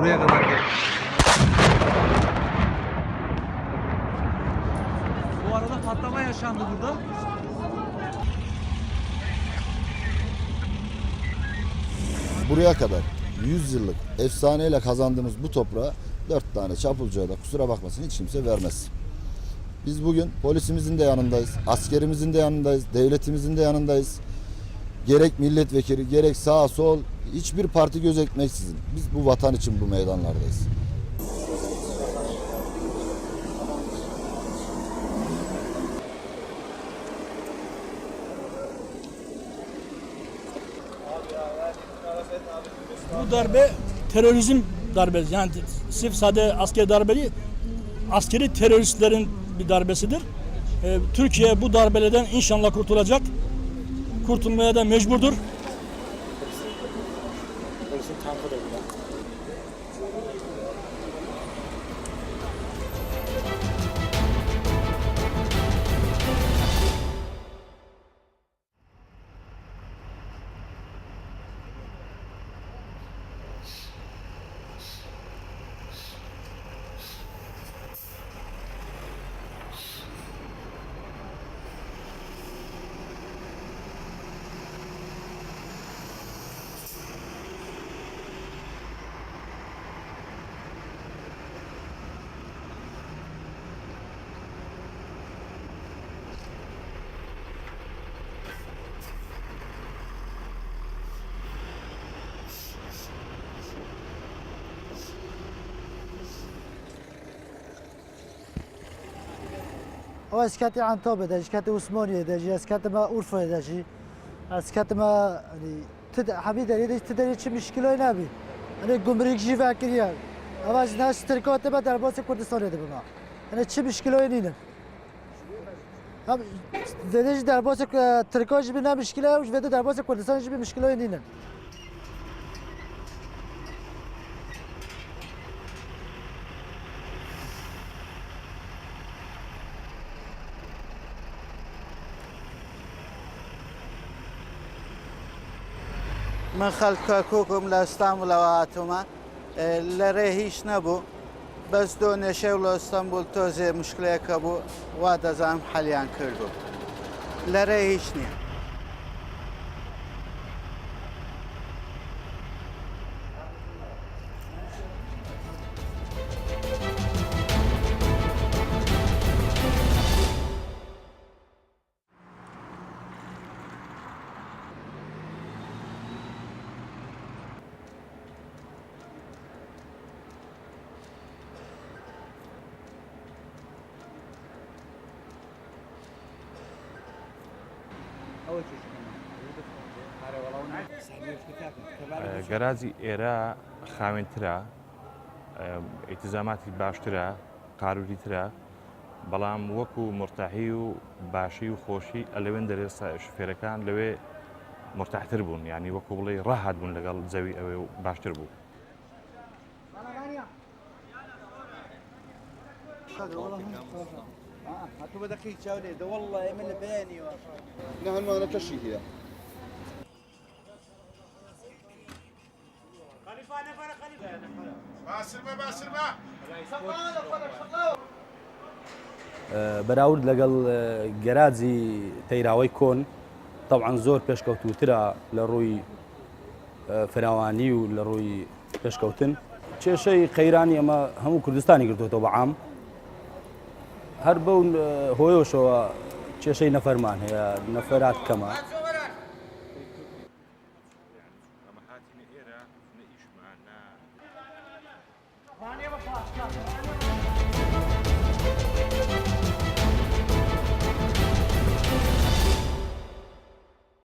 buraya kadar geldi. Bu arada patlama yaşandı burada. Buraya kadar 100 yıllık efsaneyle kazandığımız bu toprağa 4 tane çapulcuya da kusura bakmasın hiç kimse vermez. Biz bugün polisimizin de yanındayız, askerimizin de yanındayız, devletimizin de yanındayız. Gerek milletvekili, gerek sağ sol hiçbir parti gözetmeksizin biz bu vatan için bu meydanlardayız. Bu darbe terörizm darbesi. Yani sırf sade askeri darbe değil, askeri teröristlerin bir darbesidir. Türkiye bu darbelerden inşallah kurtulacak. Kurtulmaya da mecburdur. او اسكاتي عن توبه ده اسكاتي عثمانيه ده اسكاتي ما اورفا ده شي اسكاتي ما يعني حبيبي ده تدري شي مشكله نبي انا گمرک جی فکریه اواز ناس ترکات ما در باز کردستان ده بما انا چه مشكله نینه هم زدش در باز ترکاج بنا مشكله وش بده در باز کردستان جی مشكله نینه من خلق کوکم لإستانبول وهاتوما لره هیچ نبو بس دو نشه و لإستانبول توزی مشکلی کبو و دزام حلیان کردو لره هیچ نیه گەراجی ئێرە خاوێنترە، ئیتیزاماتی باشترە، قاروریترە، بەڵام وەکو مرتاحی و باشی و خۆشی ئەلەوێن دەرێ شوفێرەکان لەوێ مرتاحتر بوون، یعنی وەکو بڵێ ڕاحات بوون لەگەڵ زەوی ئەوێ و باشتر بوو. هاتو بدقيق جولة ده والله يمل بيني نحن ما نتشي هي بەراورد لەگەڵ گەراجی تەیراوەی کۆن طبعاً زۆر پێشکەوتوترە لە ڕووی فراوانی و لە ڕووی پێشکەوتن کێشەی قەیرانی ئەمە هەموو کوردستانی گرتوێتەوە بەعام هەر بەو هۆیەشەوە کێشەی نەفەرمان هەیە نەفەرات کەمە. ئێرە